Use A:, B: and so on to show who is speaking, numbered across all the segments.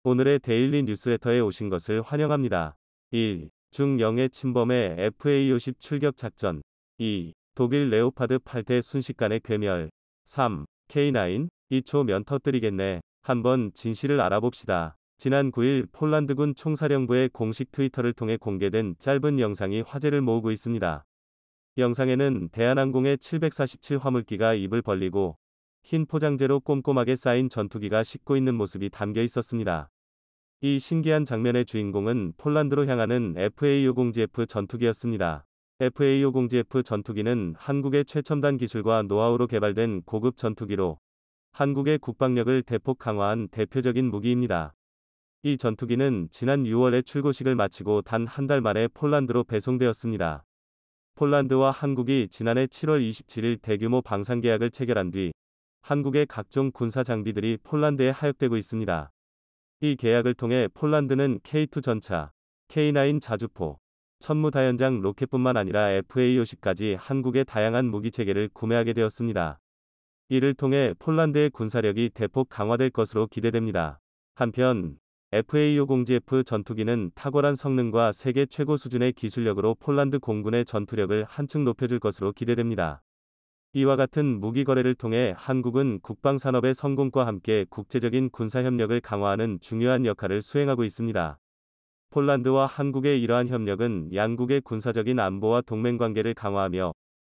A: 오늘의 데일리 뉴스레터에 오신 것을 환영합니다. 1. 중영해 침범해 FA-50 출격 작전. 2. 독일 레오파드 8대 순식간에 괴멸. 3. K9, 2초면 터뜨리겠네. 한번 진실을 알아봅시다. 지난 9일 폴란드군 총사령부의 공식 트위터를 통해 공개된 짧은 영상이 화제를 모으고 있습니다. 영상에는 대한항공의 747 화물기가 입을 벌리고 흰 포장재로 꼼꼼하게 쌓인 전투기가 싣고 있는 모습이 담겨 있었습니다. 이 신기한 장면의 주인공은 폴란드로 향하는 FA-50GF 전투기였습니다. FA-50GF 전투기는 한국의 최첨단 기술과 노하우로 개발된 고급 전투기로 한국의 국방력을 대폭 강화한 대표적인 무기입니다. 이 전투기는 지난 6월에 출고식을 마치고 단 한 달 만에 폴란드로 배송되었습니다. 폴란드와 한국이 지난해 7월 27일 대규모 방산 계약을 체결한 뒤 한국의 각종 군사 장비들이 폴란드에 하역되고 있습니다. 이 계약을 통해 폴란드는 K2 전차, K9 자주포, 천무다연장 로켓뿐만 아니라 FA-50까지 한국의 다양한 무기체계를 구매하게 되었습니다. 이를 통해 폴란드의 군사력이 대폭 강화될 것으로 기대됩니다. 한편 FA-50GF 전투기는 탁월한 성능과 세계 최고 수준의 기술력으로 폴란드 공군의 전투력을 한층 높여줄 것으로 기대됩니다. 이와 같은 무기 거래를 통해 한국은 국방산업의 성공과 함께 국제적인 군사협력을 강화하는 중요한 역할을 수행하고 있습니다. 폴란드와 한국의 이러한 협력은 양국의 군사적인 안보와 동맹관계를 강화하며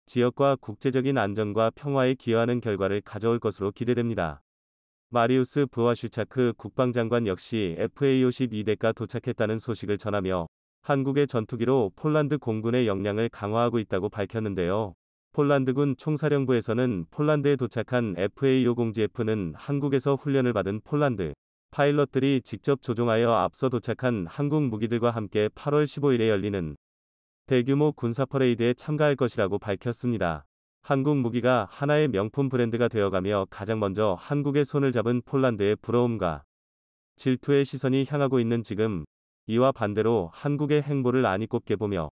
A: 지역과 국제적인 안정과 평화에 기여하는 결과를 가져올 것으로 기대됩니다. 마리우스 브와슈차크 국방장관 역시 FA-52대가 도착했다는 소식을 전하며 한국의 전투기로 폴란드 공군의 역량을 강화하고 있다고 밝혔는데요. 폴란드군 총사령부에서는 폴란드에 도착한 FA-50GF는 한국에서 훈련을 받은 폴란드 파일럿들이 직접 조종하여 앞서 도착한 한국 무기들과 함께 8월 15일에 열리는 대규모 군사 퍼레이드에 참가할 것이라고 밝혔습니다. 한국 무기가 하나의 명품 브랜드가 되어가며 가장 먼저 한국의 손을 잡은 폴란드의 부러움과 질투의 시선이 향하고 있는 지금, 이와 반대로 한국의 행보를 아니 꼽게 보며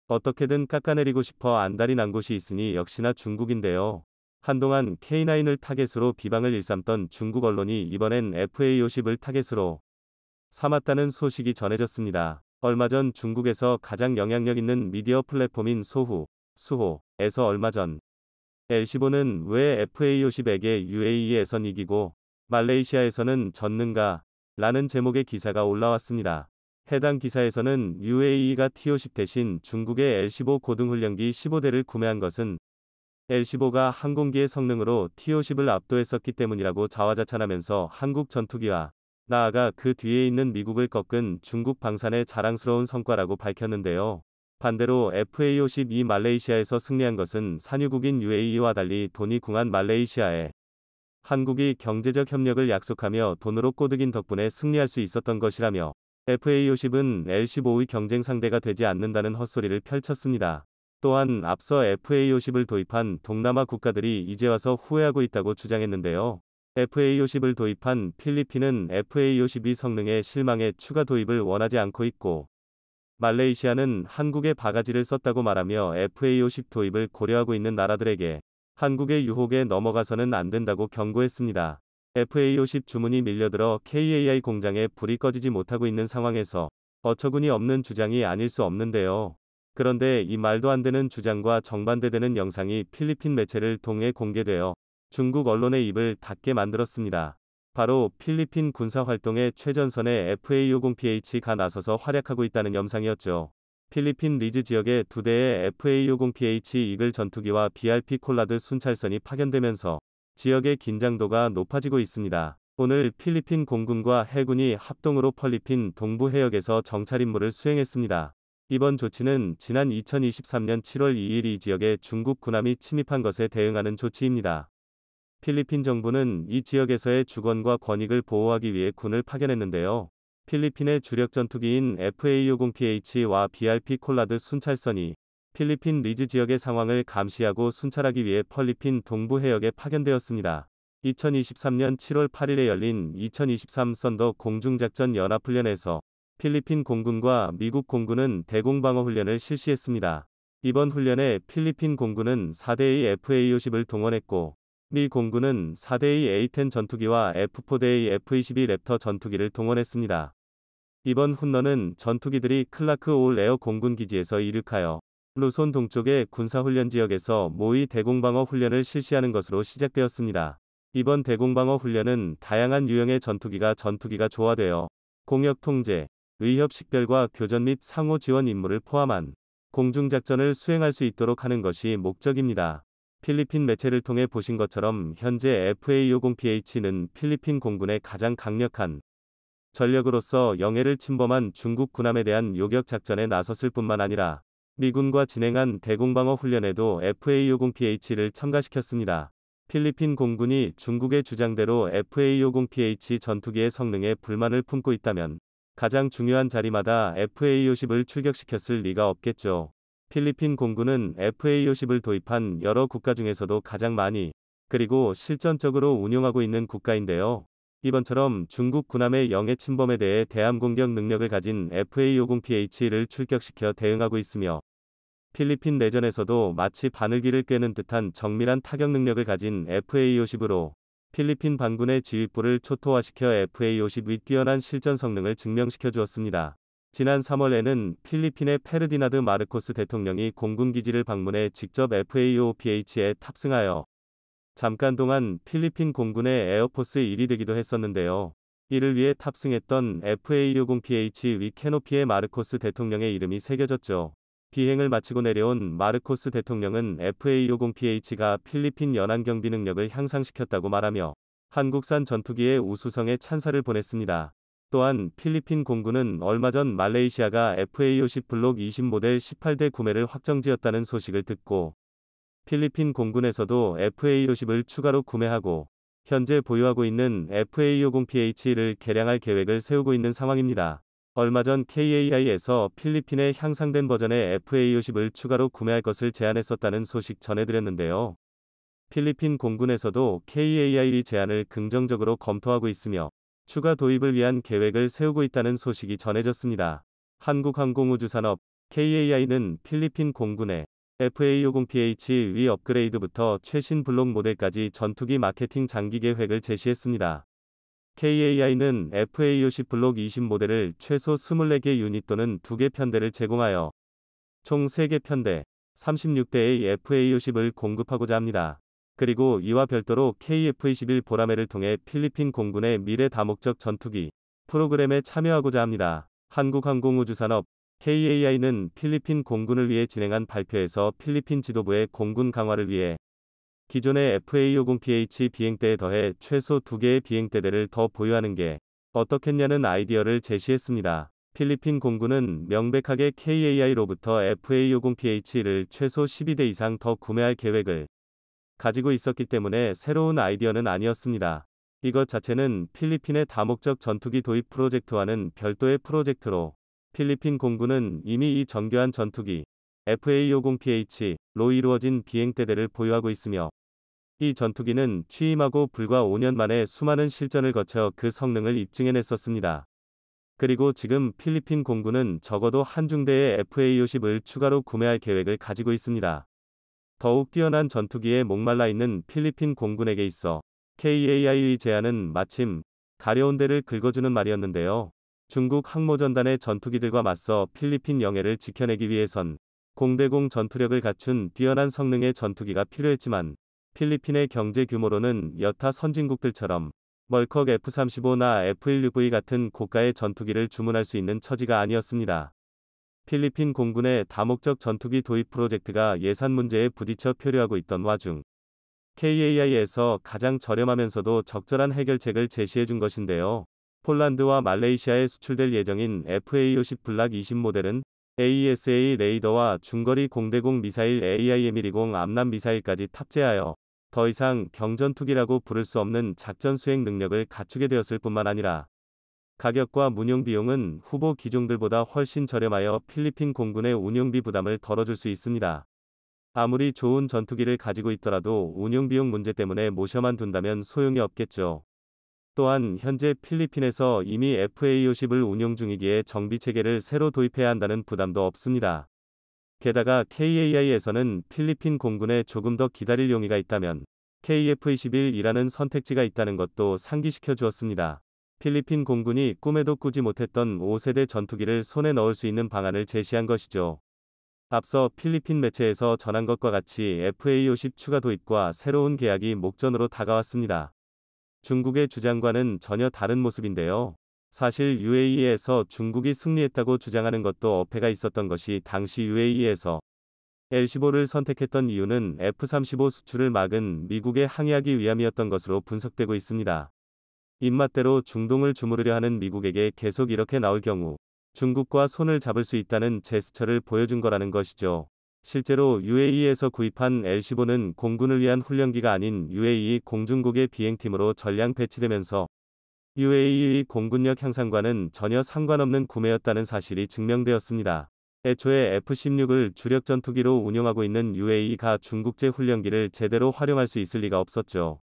A: 어떻게든 깎아내리고 싶어 안달이 난 곳이 있으니 역시나 중국인데요. 한동안 K9을 타겟으로 비방을 일삼던 중국 언론이 이번엔 FA-50을 타겟으로 삼았다는 소식이 전해졌습니다. 얼마 전 중국에서 가장 영향력 있는 미디어 플랫폼인 수호에서 얼마 전 L15는 왜 FA-50에게 UAE에선 이기고 말레이시아에서는 졌는가? 라는 제목의 기사가 올라왔습니다. 해당 기사에서는 UAE가 T-50 대신 중국의 L15 고등훈련기 15대를 구매한 것은 L15가 항공기의 성능으로 T-50을 압도했었기 때문이라고 자화자찬하면서 한국 전투기와 나아가 그 뒤에 있는 미국을 꺾은 중국 방산의 자랑스러운 성과라고 밝혔는데요. 반대로 FA-52 말레이시아에서 승리한 것은 산유국인 UAE와 달리 돈이 궁한 말레이시아에 한국이 경제적 협력을 약속하며 돈으로 꼬드긴 덕분에 승리할 수 있었던 것이라며 FA-50은 L-15의 경쟁 상대가 되지 않는다는 헛소리를 펼쳤습니다. 또한 앞서 FA-50을 도입한 동남아 국가들이 이제 와서 후회하고 있다고 주장했는데요. FA-50을 도입한 필리핀은 FA-52 성능에 실망해 추가 도입을 원하지 않고 있고 말레이시아는 한국의 바가지를 썼다고 말하며 FA-50 도입을 고려하고 있는 나라들에게 한국의 유혹에 넘어가서는 안 된다고 경고했습니다. FA-50 주문이 밀려들어 KAI 공장에 불이 꺼지지 못하고 있는 상황에서 어처구니 없는 주장이 아닐 수 없는데요. 그런데 이 말도 안 되는 주장과 정반대되는 영상이 필리핀 매체를 통해 공개되어 중국 언론의 입을 닫게 만들었습니다. 바로 필리핀 군사활동의 최전선에 FA-50PH가 나서서 활약하고 있다는 영상이었죠. 필리핀 리즈 지역에 2대의 FA-50PH 이글 전투기와 BRP 콜라드 순찰선이 파견되면서 지역의 긴장도가 높아지고 있습니다. 오늘 필리핀 공군과 해군이 합동으로 필리핀 동부 해역에서 정찰 임무를 수행했습니다. 이번 조치는 지난 2023년 7월 2일 이 지역에 중국 군함이 침입한 것에 대응하는 조치입니다. 필리핀 정부는 이 지역에서의 주권과 권익을 보호하기 위해 군을 파견했는데요. 필리핀의 주력 전투기인 FA-50PH와 BRP 콜라드 순찰선이 필리핀 리즈 지역의 상황을 감시하고 순찰하기 위해 필리핀 동부 해역에 파견되었습니다. 2023년 7월 8일에 열린 2023 썬더 공중작전 연합훈련에서 필리핀 공군과 미국 공군은 대공방어 훈련을 실시했습니다. 이번 훈련에 필리핀 공군은 4대의 FA-50을 동원했고 미 공군은 4대의 A-10 전투기와 F-4대의 F-22 랩터 전투기를 동원했습니다. 이번 훈련은 전투기들이 클라크 올 에어 공군기지에서 이륙하여 루손 동쪽의 군사훈련 지역에서 모의 대공방어 훈련을 실시하는 것으로 시작되었습니다. 이번 대공방어 훈련은 다양한 유형의 전투기가 조화되어 공역 통제, 위협 식별과 교전 및 상호 지원 임무를 포함한 공중작전을 수행할 수 있도록 하는 것이 목적입니다. 필리핀 매체를 통해 보신 것처럼 현재 FA-50PH는 필리핀 공군의 가장 강력한 전력으로서 영해를 침범한 중국 군함에 대한 요격 작전에 나섰을 뿐만 아니라 미군과 진행한 대공방어 훈련에도 FA-50PH를 첨가시켰습니다. 필리핀 공군이 중국의 주장대로 FA-50PH 전투기의 성능에 불만을 품고 있다면 가장 중요한 자리마다 FA-50을 출격시켰을 리가 없겠죠. 필리핀 공군은 FA-50을 도입한 여러 국가 중에서도 가장 많이 그리고 실전적으로 운용하고 있는 국가인데요. 이번처럼 중국 군함의 영해 침범에 대해 대함 공격 능력을 가진 FA-50PH를 출격시켜 대응하고 있으며 필리핀 내전에서도 마치 바늘기를 꿰는 듯한 정밀한 타격 능력을 가진 FA-50으로 필리핀 반군의 지휘부를 초토화시켜 FA-50의 뛰어난 실전 성능을 증명시켜 주었습니다. 지난 3월에는 필리핀의 페르디나드 마르코스 대통령이 공군기지를 방문해 직접 FA-50PH에 탑승하여 잠깐 동안 필리핀 공군의 에어포스 1이 되기도 했었는데요. 이를 위해 탑승했던 FA-50PH 위 캐노피에 마르코스 대통령의 이름이 새겨졌죠. 비행을 마치고 내려온 마르코스 대통령은 FA-50PH가 필리핀 연안경비 능력을 향상시켰다고 말하며 한국산 전투기의 우수성에 찬사를 보냈습니다. 또한 필리핀 공군은 얼마 전 말레이시아가 FA-50 블록 20 모델 18대 구매를 확정지었다는 소식을 듣고 필리핀 공군에서도 FA-50을 추가로 구매하고 현재 보유하고 있는 FA-50PH를 개량할 계획을 세우고 있는 상황입니다. 얼마 전 KAI에서 필리핀의 향상된 버전의 FA-50을 추가로 구매할 것을 제안했었다는 소식 전해드렸는데요. 필리핀 공군에서도 KAI의 제안을 긍정적으로 검토하고 있으며 추가 도입을 위한 계획을 세우고 있다는 소식이 전해졌습니다. 한국항공우주산업 KAI는 필리핀 공군의 FA-50PH 위 업그레이드부터 최신 블록 모델까지 전투기 마케팅 장기 계획을 제시했습니다. KAI는 FA-50 블록 20 모델을 최소 24개 유닛 또는 2개 편대를 제공하여 총 3개 편대, 36대의 FA-50을 공급하고자 합니다. 그리고 이와 별도로 KF-21 보라매를 통해 필리핀 공군의 미래 다목적 전투기 프로그램에 참여하고자 합니다. 한국항공우주산업 KAI는 필리핀 공군을 위해 진행한 발표에서 필리핀 지도부의 공군 강화를 위해 기존의 FA-50PH 비행대에 더해 최소 2개의 비행대대를 더 보유하는 게 어떻겠냐는 아이디어를 제시했습니다. 필리핀 공군은 명백하게 KAI로부터 FA-50PH를 최소 12대 이상 더 구매할 계획을 가지고 있었기 때문에 새로운 아이디어는 아니었습니다. 이것 자체는 필리핀의 다목적 전투기 도입 프로젝트와는 별도의 프로젝트로 필리핀 공군은 이미 이 정교한 전투기 FA-50PH로 이루어진 비행대대를 보유하고 있으며 이 전투기는 취임하고 불과 5년 만에 수많은 실전을 거쳐 그 성능을 입증해냈었습니다. 그리고 지금 필리핀 공군은 적어도 한 중대의 FA-50을 추가로 구매할 계획을 가지고 있습니다. 더욱 뛰어난 전투기에 목말라 있는 필리핀 공군에게 있어 KAI의 제안은 마침 가려운 데를 긁어주는 말이었는데요. 중국 항모전단의 전투기들과 맞서 필리핀 영해를 지켜내기 위해선 공대공 전투력을 갖춘 뛰어난 성능의 전투기가 필요했지만 필리핀의 경제 규모로는 여타 선진국들처럼 멀컥 F-35나 F-16V 같은 고가의 전투기를 주문할 수 있는 처지가 아니었습니다. 필리핀 공군의 다목적 전투기 도입 프로젝트가 예산 문제에 부딪혀 표류하고 있던 와중 KAI에서 가장 저렴하면서도 적절한 해결책을 제시해준 것인데요. 폴란드와 말레이시아에 수출될 예정인 FA-50 블락 20 모델은 AESA 레이더와 중거리 공대공 미사일 AIM-120 암람 미사일까지 탑재하여 더 이상 경전투기라고 부를 수 없는 작전 수행 능력을 갖추게 되었을 뿐만 아니라 가격과 운용 비용은 후보 기종들보다 훨씬 저렴하여 필리핀 공군의 운용비 부담을 덜어줄 수 있습니다. 아무리 좋은 전투기를 가지고 있더라도 운용 비용 문제 때문에 모셔만 둔다면 소용이 없겠죠. 또한 현재 필리핀에서 이미 FA-50을 운용 중이기에 정비체계를 새로 도입해야 한다는 부담도 없습니다. 게다가 KAI에서는 필리핀 공군에 조금 더 기다릴 용의가 있다면 KF-21이라는 선택지가 있다는 것도 상기시켜 주었습니다. 필리핀 공군이 꿈에도 꾸지 못했던 5세대 전투기를 손에 넣을 수 있는 방안을 제시한 것이죠. 앞서 필리핀 매체에서 전한 것과 같이 FA-50 추가 도입과 새로운 계약이 목전으로 다가왔습니다. 중국의 주장과는 전혀 다른 모습인데요. 사실 UAE에서 중국이 승리했다고 주장하는 것도 어폐가 있었던 것이 당시 UAE에서 L-15를 선택했던 이유는 F-35 수출을 막은 미국에 항의하기 위함이었던 것으로 분석되고 있습니다. 입맛대로 중동을 주무르려 하는 미국에게 계속 이렇게 나올 경우 중국과 손을 잡을 수 있다는 제스처를 보여준 거라는 것이죠. 실제로 UAE에서 구입한 L-15는 공군을 위한 훈련기가 아닌 UAE 공중국의 비행팀으로 전량 배치되면서 UAE의 공군력 향상과는 전혀 상관없는 구매였다는 사실이 증명되었습니다. 애초에 F-16을 주력 전투기로 운용하고 있는 UAE가 중국제 훈련기를 제대로 활용할 수 있을 리가 없었죠.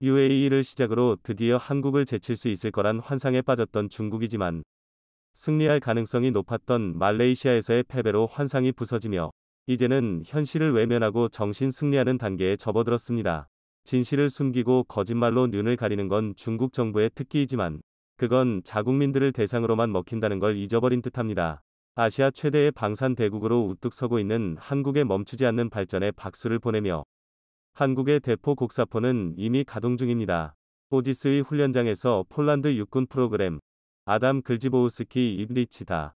A: UAE를 시작으로 드디어 한국을 제칠 수 있을 거란 환상에 빠졌던 중국이지만 승리할 가능성이 높았던 말레이시아에서의 패배로 환상이 부서지며 이제는 현실을 외면하고 정신 승리하는 단계에 접어들었습니다. 진실을 숨기고 거짓말로 눈을 가리는 건 중국 정부의 특기이지만 그건 자국민들을 대상으로만 먹힌다는 걸 잊어버린 듯합니다. 아시아 최대의 방산 대국으로 우뚝 서고 있는 한국에 멈추지 않는 발전에 박수를 보내며 한국의 대포 곡사포는 이미 가동 중입니다. 오지스의 훈련장에서 폴란드 육군 프로그램 아담 글지보우스키 입리치다.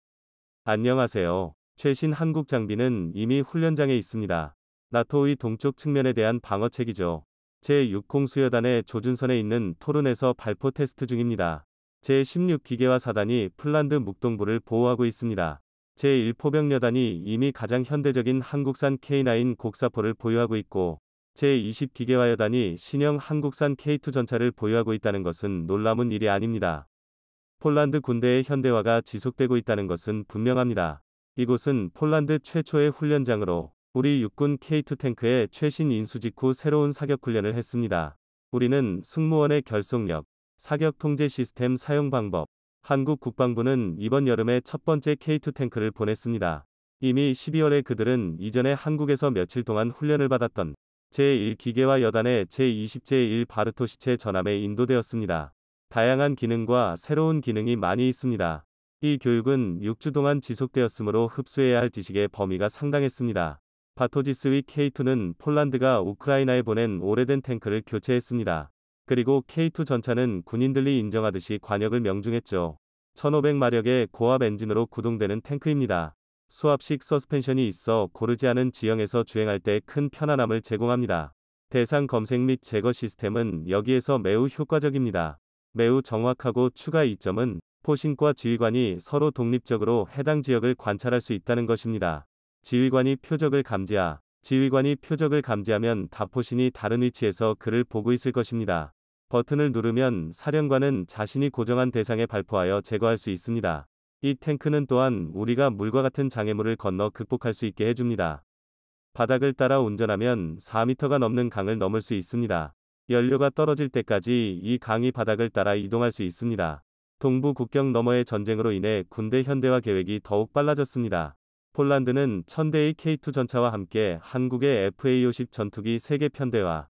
A: 안녕하세요. 최신 한국 장비는 이미 훈련장에 있습니다. 나토의 동쪽 측면에 대한 방어책이죠. 제6공 수여단의 조준선에 있는 토른에서 발포 테스트 중입니다. 제16 기계화 사단이 폴란드 묵동부를 보호하고 있습니다. 제1포병여단이 이미 가장 현대적인 한국산 K9 곡사포를 보유하고 있고 제20 기계화여단이 신형 한국산 K2 전차를 보유하고 있다는 것은 놀라운 일이 아닙니다. 폴란드 군대의 현대화가 지속되고 있다는 것은 분명합니다. 이곳은 폴란드 최초의 훈련장으로 우리 육군 K2 탱크의 최신 인수 직후 새로운 사격 훈련을 했습니다. 우리는 승무원의 결속력, 사격 통제 시스템 사용 방법, 한국 국방부는 이번 여름에 첫 번째 K2 탱크를 보냈습니다. 이미 12월에 그들은 이전에 한국에서 며칠 동안 훈련을 받았던 제1기계화 여단의 제20제1 바르토 시체 전함에 인도되었습니다. 다양한 기능과 새로운 기능이 많이 있습니다. 이 교육은 6주 동안 지속되었으므로 흡수해야 할 지식의 범위가 상당했습니다. 바토지스의 K2는 폴란드가 우크라이나에 보낸 오래된 탱크를 교체했습니다. 그리고 K2 전차는 군인들이 인정하듯이 관역을 명중했죠. 1500마력의 고압 엔진으로 구동되는 탱크입니다. 수압식 서스펜션이 있어 고르지 않은 지형에서 주행할 때 큰 편안함을 제공합니다. 대상 검색 및 제거 시스템은 여기에서 매우 효과적입니다. 매우 정확하고 추가 이점은 포신과 지휘관이 서로 독립적으로 해당 지역을 관찰할 수 있다는 것입니다. 지휘관이 표적을 감지하면 다포신이 다른 위치에서 그를 보고 있을 것입니다. 버튼을 누르면 사령관은 자신이 고정한 대상에 발포하여 제거할 수 있습니다. 이 탱크는 또한 우리가 물과 같은 장애물을 건너 극복할 수 있게 해줍니다. 바닥을 따라 운전하면 4m가 넘는 강을 넘을 수 있습니다. 연료가 떨어질 때까지 이 강이 바닥을 따라 이동할 수 있습니다. 동부 국경 너머의 전쟁으로 인해 군대 현대화 계획이 더욱 빨라졌습니다. 폴란드는 1000대의 K2 전차와 함께 한국의 FA-50 전투기 3개 편대와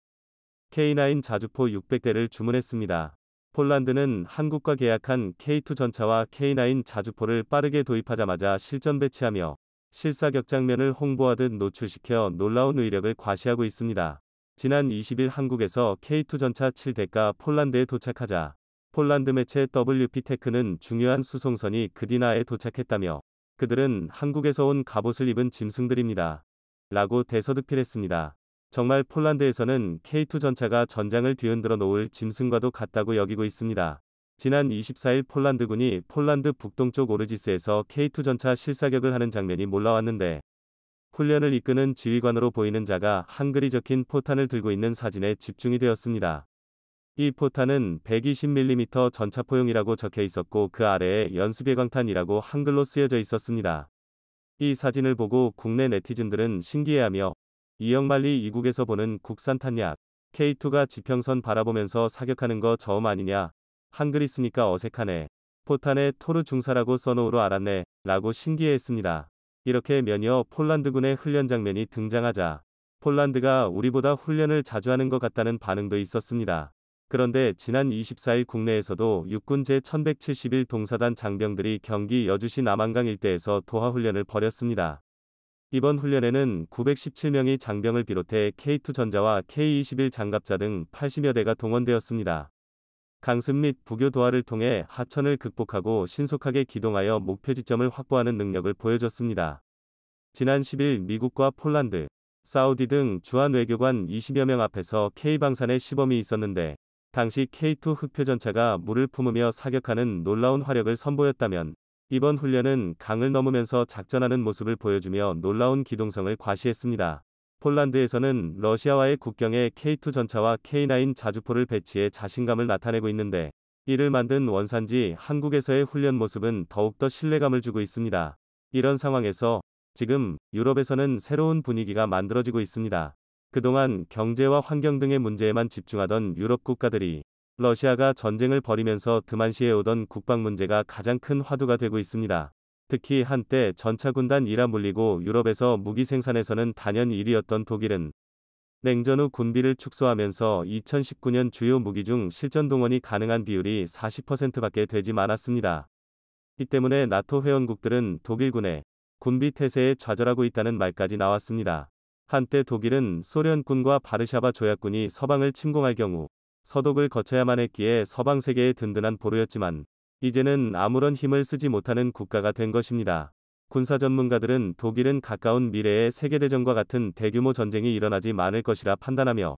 A: K9 자주포 600대를 주문했습니다. 폴란드는 한국과 계약한 K2 전차와 K9 자주포를 빠르게 도입하자마자 실전 배치하며 실사격 장면을 홍보하듯 노출시켜 놀라운 위력을 과시하고 있습니다. 지난 20일 한국에서 K2 전차 7대가 폴란드에 도착하자 폴란드 매체 WP테크는 중요한 수송선이 그디나에 도착했다며 그들은 한국에서 온 갑옷을 입은 짐승들입니다. 라고 대서득필했습니다. 정말 폴란드에서는 K2 전차가 전장을 뒤흔들어 놓을 짐승과도 같다고 여기고 있습니다. 지난 24일 폴란드군이 폴란드 북동쪽 오르지스에서 K2 전차 실사격을 하는 장면이 몰라왔는데 훈련을 이끄는 지휘관으로 보이는 자가 한글이 적힌 포탄을 들고 있는 사진에 집중이 되었습니다. 이 포탄은 120mm 전차포용이라고 적혀 있었고 그 아래에 연습예광탄이라고 한글로 쓰여져 있었습니다. 이 사진을 보고 국내 네티즌들은 신기해하며 이영만리 이국에서 보는 국산 탄약 K2가 지평선 바라보면서 사격하는 거 처음 아니냐. 한글이 쓰니까 어색하네. 포탄에 토르 중사라고 써놓으로 알았네. 라고 신기해했습니다. 이렇게 면여 폴란드군의 훈련 장면이 등장하자 폴란드가 우리보다 훈련을 자주 하는 것 같다는 반응도 있었습니다. 그런데 지난 24일 국내에서도 육군 제1171 동사단 장병들이 경기 여주시 남한강 일대에서 도하 훈련을 벌였습니다. 이번 훈련에는 917명의 장병을 비롯해 K2 전자와 K21 장갑자 등 80여 대가 동원되었습니다. 강습 및 부교 도하를 통해 하천을 극복하고 신속하게 기동하여 목표 지점을 확보하는 능력을 보여줬습니다. 지난 10일 미국과 폴란드, 사우디 등 주한 외교관 20여 명 앞에서 K방산의 시범이 있었는데 당시 K2 흑표전차가 물을 품으며 사격하는 놀라운 화력을 선보였다면 이번 훈련은 강을 넘으면서 작전하는 모습을 보여주며 놀라운 기동성을 과시했습니다. 폴란드에서는 러시아와의 국경에 K2 전차와 K9 자주포를 배치해 자신감을 나타내고 있는데 이를 만든 원산지 한국에서의 훈련 모습은 더욱더 신뢰감을 주고 있습니다. 이런 상황에서 지금 유럽에서는 새로운 분위기가 만들어지고 있습니다. 그동안 경제와 환경 등의 문제에만 집중하던 유럽 국가들이 러시아가 전쟁을 벌이면서 등한시해오던 국방 문제가 가장 큰 화두가 되고 있습니다. 특히 한때 전차군단 이라 물리고 유럽에서 무기 생산에서는 단연 1위였던 독일은 냉전 후 군비를 축소하면서 2019년 주요 무기 중 실전 동원이 가능한 비율이 40%밖에 되지 않았습니다. 이 때문에 나토 회원국들은 독일군의 군비 태세에 좌절하고 있다는 말까지 나왔습니다. 한때 독일은 소련군과 바르샤바 조약군이 서방을 침공할 경우 서독을 거쳐야만 했기에 서방 세계의 든든한 보루였지만 이제는 아무런 힘을 쓰지 못하는 국가가 된 것입니다. 군사 전문가들은 독일은 가까운 미래에 세계대전과 같은 대규모 전쟁이 일어나지 않을 것이라 판단하며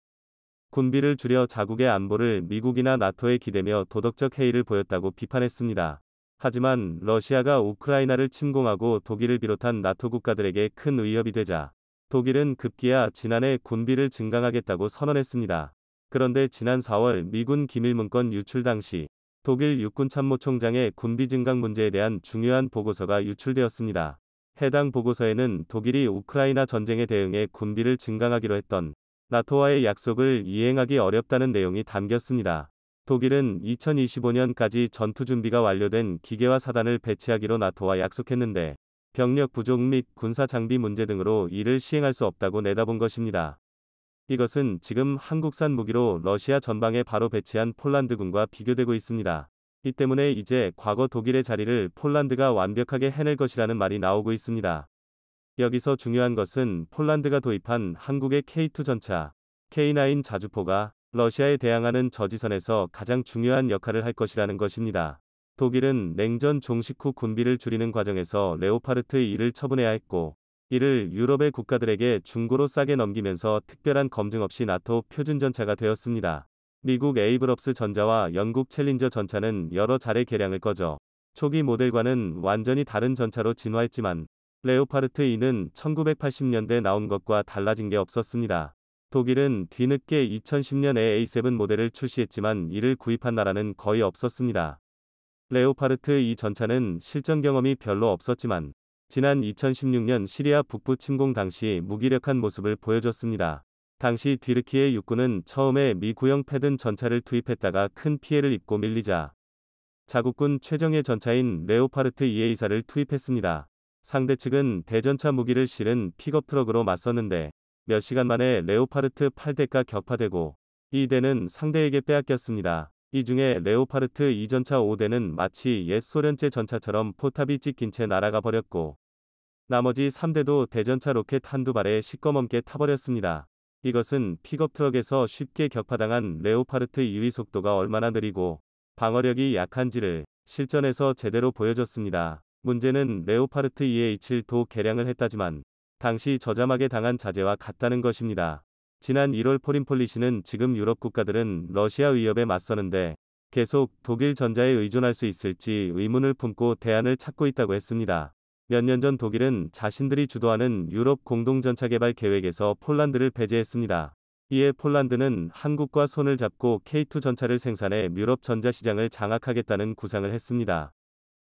A: 군비를 줄여 자국의 안보를 미국이나 나토에 기대며 도덕적 해이를 보였다고 비판했습니다. 하지만 러시아가 우크라이나를 침공하고 독일을 비롯한 나토 국가들에게 큰 위협이 되자 독일은 급기야 지난해 군비를 증강하겠다고 선언했습니다. 그런데 지난 4월 미군 기밀문건 유출 당시 독일 육군참모총장의 군비 증강 문제에 대한 중요한 보고서가 유출되었습니다. 해당 보고서에는 독일이 우크라이나 전쟁에 대응해 군비를 증강하기로 했던 나토와의 약속을 이행하기 어렵다는 내용이 담겼습니다. 독일은 2025년까지 전투 준비가 완료된 기계화 사단을 배치하기로 나토와 약속했는데 병력 부족 및 군사 장비 문제 등으로 이를 시행할 수 없다고 내다본 것입니다. 이것은 지금 한국산 무기로 러시아 전방에 바로 배치한 폴란드군과 비교되고 있습니다. 이 때문에 이제 과거 독일의 자리를 폴란드가 완벽하게 해낼 것이라는 말이 나오고 있습니다. 여기서 중요한 것은 폴란드가 도입한 한국의 K2 전차, K9 자주포가 러시아에 대항하는 저지선에서 가장 중요한 역할을 할 것이라는 것입니다. 독일은 냉전 종식 후 군비를 줄이는 과정에서 레오파르트 2를 처분해야 했고 이를 유럽의 국가들에게 중고로 싸게 넘기면서 특별한 검증 없이 나토 표준 전차가 되었습니다. 미국 에이브럼스 전자와 영국 챌린저 전차는 여러 차례 개량을 거쳐 초기 모델과는 완전히 다른 전차로 진화했지만 레오파르트 2는 1980년대 나온 것과 달라진 게 없었습니다. 독일은 뒤늦게 2010년에 A7 모델을 출시했지만 이를 구입한 나라는 거의 없었습니다. 레오파르트 2 전차는 실전 경험이 별로 없었지만 지난 2016년 시리아 북부 침공 당시 무기력한 모습을 보여줬습니다. 당시 뒤르키예 육군은 처음에 미 구형 패든 전차를 투입했다가 큰 피해를 입고 밀리자 자국군 최정예 전차인 레오파르트 2A사를 투입했습니다. 상대 측은 대전차 무기를 실은 픽업 트럭으로 맞섰는데 몇 시간 만에 레오파르트 8대가 격파되고 이 대는 상대에게 빼앗겼습니다. 이 중에 레오파르트 2전차 5대는 마치 옛 소련제 전차처럼 포탑이 찢긴 채 날아가 버렸고 나머지 3대도 대전차 로켓 한두 발에 시꺼먼게 타버렸습니다. 이것은 픽업 트럭에서 쉽게 격파당한 레오파르트 2의 속도가 얼마나 느리고 방어력이 약한지를 실전에서 제대로 보여줬습니다. 문제는 레오파르트 2H도 개량을 했다지만 당시 저자막에 당한 자재와 같다는 것입니다. 지난 1월 포린폴리시는 지금 유럽 국가들은 러시아 위협에 맞서는데 계속 독일 전자에 의존할 수 있을지 의문을 품고 대안을 찾고 있다고 했습니다. 몇 년 전 독일은 자신들이 주도하는 유럽 공동전차 개발 계획에서 폴란드를 배제했습니다. 이에 폴란드는 한국과 손을 잡고 K2 전차를 생산해 유럽 전자시장을 장악하겠다는 구상을 했습니다.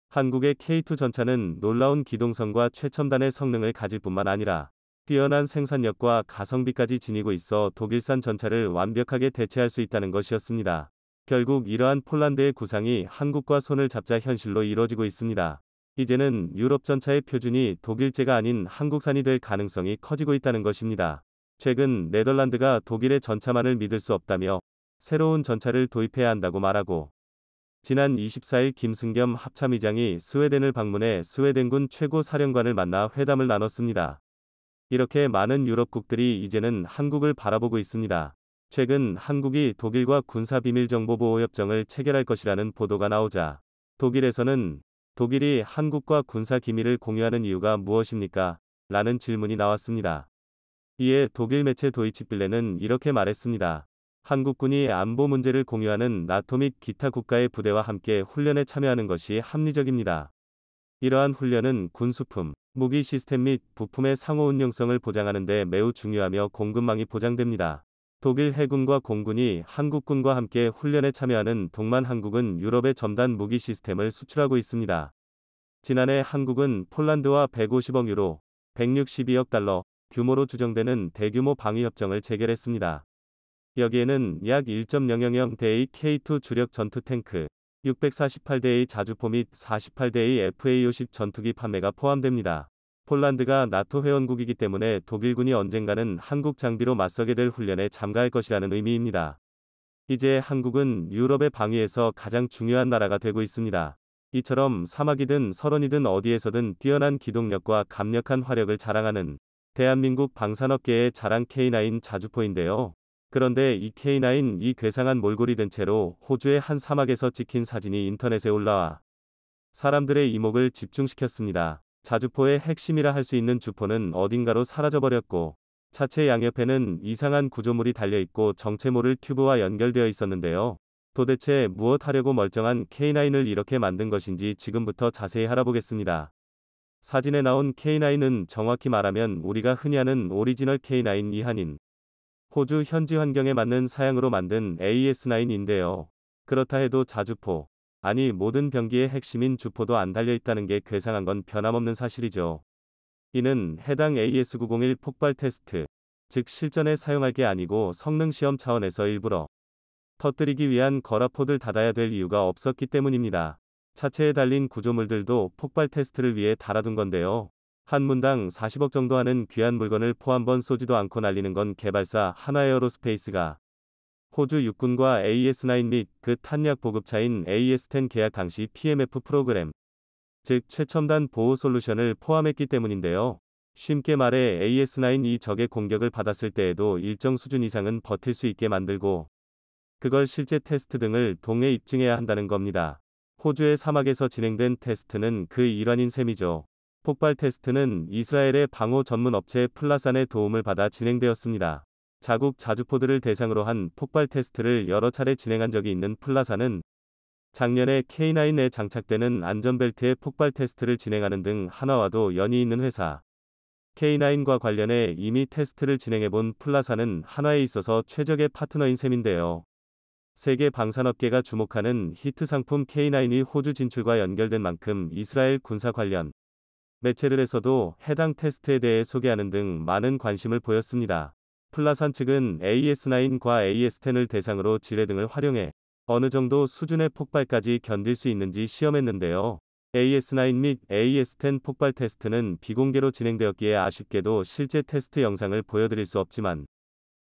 A: 한국의 K2 전차는 놀라운 기동성과 최첨단의 성능을 가질 뿐만 아니라 뛰어난 생산력과 가성비까지 지니고 있어 독일산 전차를 완벽하게 대체할 수 있다는 것이었습니다. 결국 이러한 폴란드의 구상이 한국과 손을 잡자 현실로 이뤄지고 있습니다. 이제는 유럽 전차의 표준이 독일제가 아닌 한국산이 될 가능성이 커지고 있다는 것입니다. 최근 네덜란드가 독일의 전차만을 믿을 수 없다며 새로운 전차를 도입해야 한다고 말하고, 지난 24일 김승겸 합참의장이 스웨덴을 방문해 스웨덴군 최고 사령관을 만나 회담을 나눴습니다. 이렇게 많은 유럽국들이 이제는 한국을 바라보고 있습니다. 최근 한국이 독일과 군사비밀정보보호협정을 체결할 것이라는 보도가 나오자, 독일에서는 독일이 한국과 군사기밀을 공유하는 이유가 무엇입니까? 라는 질문이 나왔습니다. 이에 독일 매체 도이치빌레는 이렇게 말했습니다. 한국군이 안보 문제를 공유하는 나토 및 기타 국가의 부대와 함께 훈련에 참여하는 것이 합리적입니다. 이러한 훈련은 군수품, 무기 시스템 및 부품의 상호 운용성을 보장하는 데 매우 중요하며 공급망이 보장됩니다. 독일 해군과 공군이 한국군과 함께 훈련에 참여하는 동만 한국은 유럽의 첨단 무기 시스템을 수출하고 있습니다. 지난해 한국은 폴란드와 150억 유로, 162억 달러 규모로 추정되는 대규모 방위협정을 체결했습니다. 여기에는 약 1.000대의 K2 주력 전투 탱크, 648대의 자주포 및 48대의 FA-50 전투기 판매가 포함됩니다. 폴란드가 나토 회원국이기 때문에 독일군이 언젠가는 한국 장비로 맞서게 될 훈련에 참가할 것이라는 의미입니다. 이제 한국은 유럽의 방위에서 가장 중요한 나라가 되고 있습니다. 이처럼 사막이든 설원이든 어디에서든 뛰어난 기동력과 강력한 화력을 자랑하는 대한민국 방산업계의 자랑 K9 자주포인데요. 그런데 이 K9, 이 괴상한 몰골이 된 채로 호주의 한 사막에서 찍힌 사진이 인터넷에 올라와 사람들의 이목을 집중시켰습니다. 자주포의 핵심이라 할 수 있는 주포는 어딘가로 사라져버렸고, 차체 양옆에는 이상한 구조물이 달려있고 정체 모를 튜브와 연결되어 있었는데요. 도대체 무엇 하려고 멀쩡한 K9을 이렇게 만든 것인지 지금부터 자세히 알아보겠습니다. 사진에 나온 K9은 정확히 말하면 우리가 흔히 아는 오리지널 K9 이한인 호주 현지 환경에 맞는 사양으로 만든 AS9인데요. 그렇다 해도 자주포, 아니 모든 병기의 핵심인 주포도 안 달려있다는 게 괴상한 건 변함없는 사실이죠. 이는 해당 AS901 폭발 테스트, 즉 실전에 사용할 게 아니고 성능 시험 차원에서 일부러 터뜨리기 위한 거라포를 닫아야 될 이유가 없었기 때문입니다. 차체에 달린 구조물들도 폭발 테스트를 위해 달아둔 건데요. 한 문당 40억 정도 하는 귀한 물건을 포 한 번 쏘지도 않고 날리는 건 개발사 하나에어로스페이스가 호주 육군과 AS9 및 그 탄약 보급차인 AS10 계약 당시 PMF 프로그램, 즉 최첨단 보호 솔루션을 포함했기 때문인데요. 쉽게 말해 AS9이 적의 공격을 받았을 때에도 일정 수준 이상은 버틸 수 있게 만들고, 그걸 실제 테스트 등을 동해 입증해야 한다는 겁니다. 호주의 사막에서 진행된 테스트는 그 일환인 셈이죠. 폭발 테스트는 이스라엘의 방호 전문 업체 플라산의 도움을 받아 진행되었습니다. 자국 자주포들을 대상으로 한 폭발 테스트를 여러 차례 진행한 적이 있는 플라산은 작년에 K9에 장착되는 안전벨트의 폭발 테스트를 진행하는 등 한화와도 연이 있는 회사. K9과 관련해 이미 테스트를 진행해본 플라산은 한화에 있어서 최적의 파트너인 셈인데요. 세계 방산업계가 주목하는 히트 상품 K9이 호주 진출과 연결된 만큼 이스라엘 군사 관련 매체들에서도 해당 테스트에 대해 소개하는 등 많은 관심을 보였습니다. 플라산 측은 AS9과 AS10을 대상으로 지뢰 등을 활용해 어느 정도 수준의 폭발까지 견딜 수 있는지 시험했는데요. AS9 및 AS10 폭발 테스트는 비공개로 진행되었기에 아쉽게도 실제 테스트 영상을 보여드릴 수 없지만,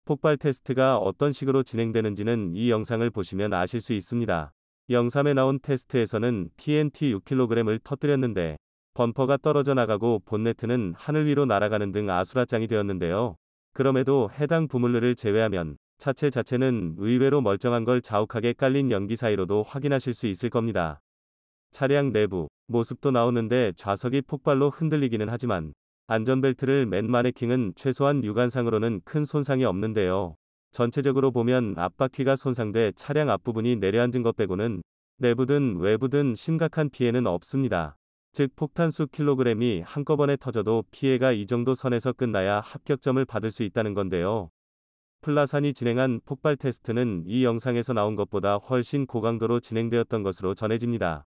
A: 폭발 테스트가 어떤 식으로 진행되는지는 이 영상을 보시면 아실 수 있습니다. 영상에 나온 테스트에서는 TNT 6kg을 터뜨렸는데 범퍼가 떨어져 나가고 본네트는 하늘 위로 날아가는 등 아수라장이 되었는데요. 그럼에도 해당 부물들을 제외하면 차체 자체는 의외로 멀쩡한 걸 자욱하게 깔린 연기 사이로도 확인하실 수 있을 겁니다. 차량 내부 모습도 나오는데 좌석이 폭발로 흔들리기는 하지만 안전벨트를 맨 마네킹은 최소한 육안상으로는 큰 손상이 없는데요. 전체적으로 보면 앞바퀴가 손상돼 차량 앞부분이 내려앉은 것 빼고는 내부든 외부든 심각한 피해는 없습니다. 즉 폭탄수 킬로그램이 한꺼번에 터져도 피해가 이 정도 선에서 끝나야 합격점을 받을 수 있다는 건데요. 플라산이 진행한 폭발 테스트는 이 영상에서 나온 것보다 훨씬 고강도로 진행되었던 것으로 전해집니다.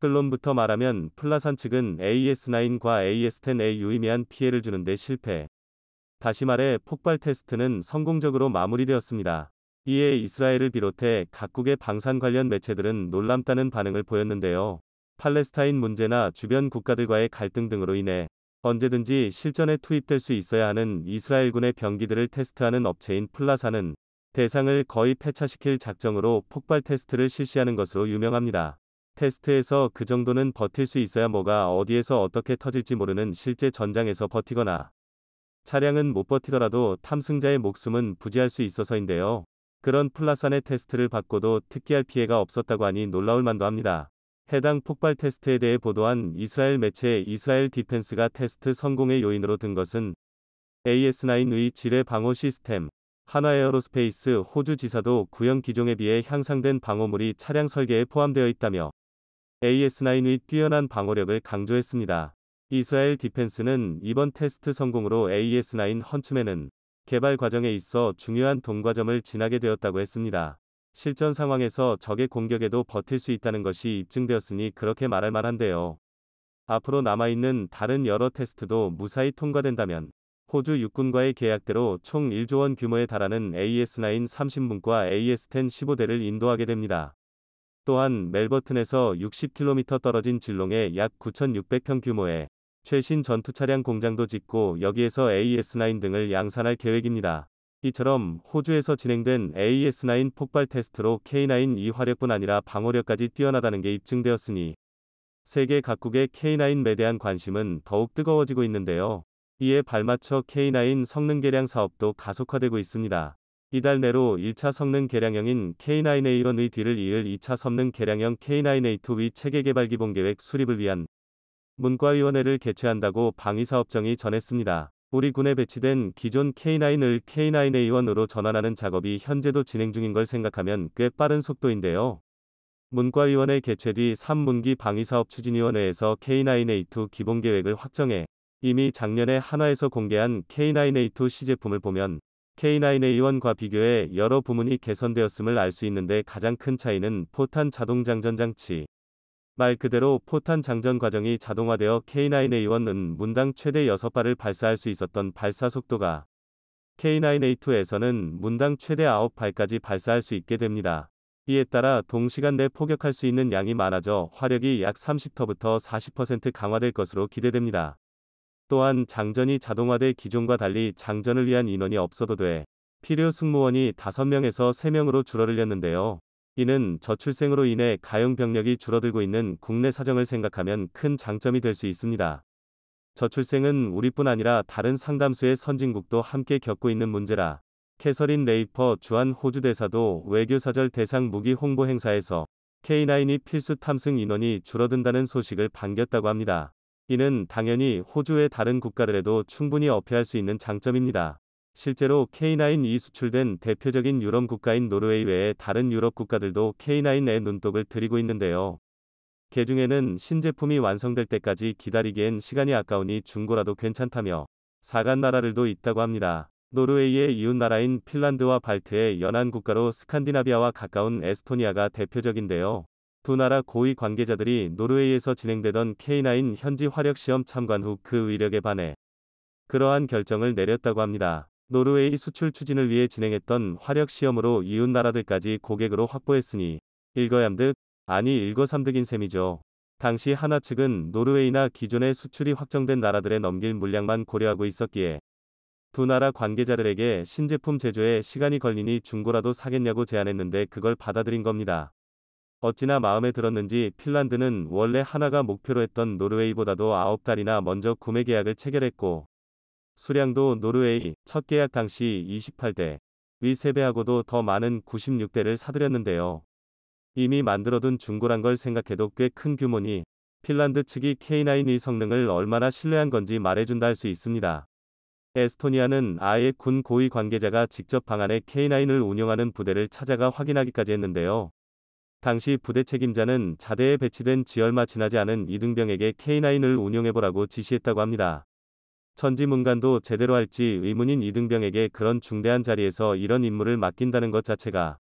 A: 결론부터 말하면 플라산 측은 AS9과 AS10에 유의미한 피해를 주는데 실패. 다시 말해 폭발 테스트는 성공적으로 마무리되었습니다. 이에 이스라엘을 비롯해 각국의 방산 관련 매체들은 놀랍다는 반응을 보였는데요. 팔레스타인 문제나 주변 국가들과의 갈등 등으로 인해 언제든지 실전에 투입될 수 있어야 하는 이스라엘군의 병기들을 테스트하는 업체인 플라사는 대상을 거의 폐차시킬 작정으로 폭발 테스트를 실시하는 것으로 유명합니다. 테스트에서 그 정도는 버틸 수 있어야 뭐가 어디에서 어떻게 터질지 모르는 실제 전장에서 버티거나 차량은 못 버티더라도 탐승자의 목숨은 부지할 수 있어서인데요. 그런 플라산의 테스트를 받고도 특기할 피해가 없었다고 하니 놀라울 만도 합니다. 해당 폭발 테스트에 대해 보도한 이스라엘 매체 이스라엘 디펜스가 테스트 성공의 요인으로 든 것은 AS9의 지뢰 방호 시스템, 한화에어로스페이스 호주 지사도 구형 기종에 비해 향상된 방호물이 차량 설계에 포함되어 있다며 AS9의 뛰어난 방호력을 강조했습니다. 이스라엘 디펜스는 이번 테스트 성공으로 AS9 헌츠맨은 개발 과정에 있어 중요한 동과점을 지나게 되었다고 했습니다. 실전 상황에서 적의 공격에도 버틸 수 있다는 것이 입증되었으니 그렇게 말할 만한데요. 앞으로 남아있는 다른 여러 테스트도 무사히 통과된다면 호주 육군과의 계약대로 총 1조 원 규모에 달하는 AS9 30문과 AS10 15대를 인도하게 됩니다. 또한 멜버튼에서 60km 떨어진 질롱에 약 9,600평 규모의 최신 전투차량 공장도 짓고 여기에서 AS9 등을 양산할 계획입니다. 이처럼 호주에서 진행된 AS9 폭발 테스트로 K9 이 화력뿐 아니라 방호력까지 뛰어나다는 게 입증되었으니 세계 각국의 K9에 대한 관심은 더욱 뜨거워지고 있는데요. 이에 발맞춰 K9 성능 개량 사업도 가속화되고 있습니다. 이달 내로 1차 성능 개량형인 K9A1의 뒤를 이을 2차 성능 개량형 K9A2의 체계 개발 기본 계획 수립을 위한 문과위원회를 개최한다고 방위사업청이 전했습니다. 우리 군에 배치된 기존 K9을 K9A1으로 전환하는 작업이 현재도 진행 중인 걸 생각하면 꽤 빠른 속도인데요. 문과위원회 개최 뒤 3분기 방위사업추진위원회에서 K9A2 기본계획을 확정해 이미 작년에 한화에서 공개한 K9A2 시제품을 보면 K9A1과 비교해 여러 부문이 개선되었음을 알 수 있는데 가장 큰 차이는 포탄 자동 장전 장치. 말 그대로 포탄 장전 과정이 자동화되어 K9A1은 문당 최대 6발을 발사할 수 있었던 발사 속도가 K9A2에서는 문당 최대 9발까지 발사할 수 있게 됩니다. 이에 따라 동시간 내 포격할 수 있는 양이 많아져 화력이 약 30%부터 40% 강화될 것으로 기대됩니다. 또한 장전이 자동화돼 기존과 달리 장전을 위한 인원이 없어도 돼 필요 승무원이 5명에서 3명으로 줄어들렸는데요. 이는 저출생으로 인해 가용 병력이 줄어들고 있는 국내 사정을 생각하면 큰 장점이 될 수 있습니다. 저출생은 우리뿐 아니라 다른 상당수의 선진국도 함께 겪고 있는 문제라 캐서린 레이퍼 주한 호주 대사도 외교사절 대상 무기 홍보 행사에서 K9이 필수 탐승 인원이 줄어든다는 소식을 반겼다고 합니다. 이는 당연히 호주의 다른 국가들에도 충분히 어필할 수 있는 장점입니다. 실제로 K9이 수출된 대표적인 유럽 국가인 노르웨이 외에 다른 유럽 국가들도 K9에 눈독을 들이고 있는데요. 개중에는 신제품이 완성될 때까지 기다리기엔 시간이 아까우니 중고라도 괜찮다며 사간 나라들도 있다고 합니다. 노르웨이의 이웃 나라인 핀란드와 발트의 연안 국가로 스칸디나비아와 가까운 에스토니아가 대표적인데요. 두 나라 고위 관계자들이 노르웨이에서 진행되던 K9 현지 화력 시험 참관 후 그 위력에 반해 그러한 결정을 내렸다고 합니다. 노르웨이 수출 추진을 위해 진행했던 화력 시험으로 이웃 나라들까지 고객으로 확보했으니 일거양득, 아니 일거삼득인 셈이죠. 당시 한화 측은 노르웨이나 기존의 수출이 확정된 나라들에 넘길 물량만 고려하고 있었기에 두 나라 관계자들에게 신제품 제조에 시간이 걸리니 중고라도 사겠냐고 제안했는데 그걸 받아들인 겁니다. 어찌나 마음에 들었는지 핀란드는 원래 한화가 목표로 했던 노르웨이보다도 9달이나 먼저 구매 계약을 체결했고 수량도 노르웨이 첫 계약 당시 28대, 위 3배하고도 더 많은 96대를 사들였는데요. 이미 만들어둔 중고란 걸 생각해도 꽤 큰 규모니 핀란드 측이 K9의 성능을 얼마나 신뢰한 건지 말해준다 할 수 있습니다. 에스토니아는 아예 군 고위 관계자가 직접 방안에 K9을 운영하는 부대를 찾아가 확인하기까지 했는데요. 당시 부대 책임자는 자대에 배치된 지 얼마 지나지 않은 이등병에게 K9을 운용해보라고 지시했다고 합니다. 천지문간도 제대로 할지 의문인 이등병에게 그런 중대한 자리에서 이런 임무를 맡긴다는 것 자체가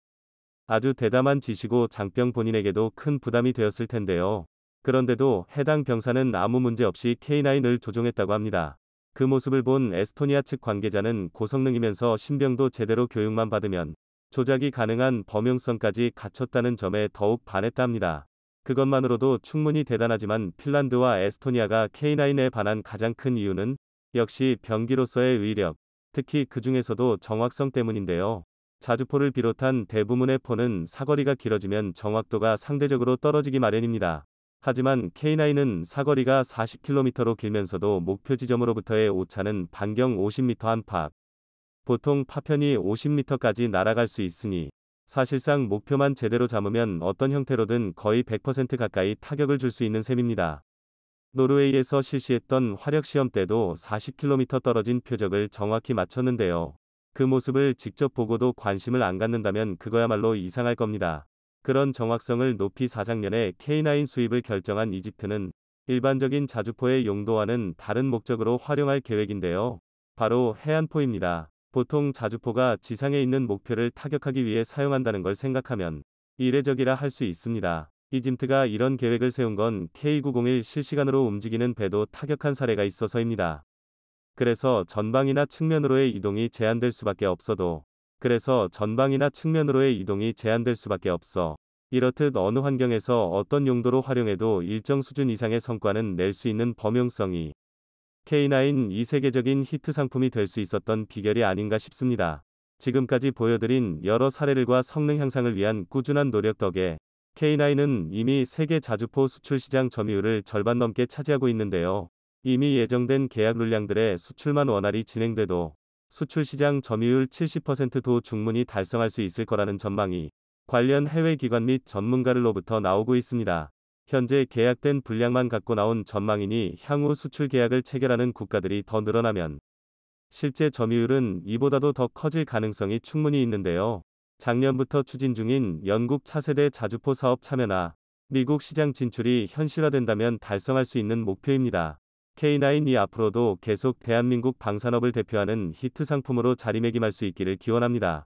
A: 아주 대담한 지시고 장병 본인에게도 큰 부담이 되었을 텐데요. 그런데도 해당 병사는 아무 문제 없이 K9을 조종했다고 합니다. 그 모습을 본 에스토니아 측 관계자는 고성능이면서 신병도 제대로 교육만 받으면 조작이 가능한 범용성까지 갖췄다는 점에 더욱 반했답니다. 그것만으로도 충분히 대단하지만 핀란드와 에스토니아가 K9에 반한 가장 큰 이유는 역시 병기로서의 위력, 특히 그 중에서도 정확성 때문인데요. 자주포를 비롯한 대부분의 포는 사거리가 길어지면 정확도가 상대적으로 떨어지기 마련입니다. 하지만 K9은 사거리가 40km로 길면서도 목표 지점으로부터의 오차는 반경 50m 안팎. 보통 파편이 50m까지 날아갈 수 있으니 사실상 목표만 제대로 잡으면 어떤 형태로든 거의 100% 가까이 타격을 줄 수 있는 셈입니다. 노르웨이에서 실시했던 화력 시험 때도 40km 떨어진 표적을 정확히 맞췄는데요. 그 모습을 직접 보고도 관심을 안 갖는다면 그거야말로 이상할 겁니다. 그런 정확성을 높이 4작년에 K9 수입을 결정한 이집트는 일반적인 자주포의 용도와는 다른 목적으로 활용할 계획인데요. 바로 해안포입니다. 보통 자주포가 지상에 있는 목표를 타격하기 위해 사용한다는 걸 생각하면 이례적이라 할 수 있습니다. 이집트가 이런 계획을 세운 건 K901 실시간으로 움직이는 배도 타격한 사례가 있어서입니다. 그래서 전방이나 측면으로의 이동이 제한될 수밖에 없어. 이렇듯 어느 환경에서 어떤 용도로 활용해도 일정 수준 이상의 성과는 낼 수 있는 범용성이 K9 이 세계적인 히트 상품이 될 수 있었던 비결이 아닌가 싶습니다. 지금까지 보여드린 여러 사례들과 성능 향상을 위한 꾸준한 노력 덕에 K9은 이미 세계 자주포 수출 시장 점유율을 절반 넘게 차지하고 있는데요. 이미 예정된 계약 물량들의 수출만 원활히 진행돼도 수출 시장 점유율 70%도 충분히 달성할 수 있을 거라는 전망이 관련 해외 기관 및 전문가들로부터 나오고 있습니다. 현재 계약된 분량만 갖고 나온 전망이니 향후 수출 계약을 체결하는 국가들이 더 늘어나면 실제 점유율은 이보다도 더 커질 가능성이 충분히 있는데요. 작년부터 추진 중인 영국 차세대 자주포 사업 참여나 미국 시장 진출이 현실화된다면 달성할 수 있는 목표입니다. K9이 앞으로도 계속 대한민국 방산업을 대표하는 히트 상품으로 자리매김할 수 있기를 기원합니다.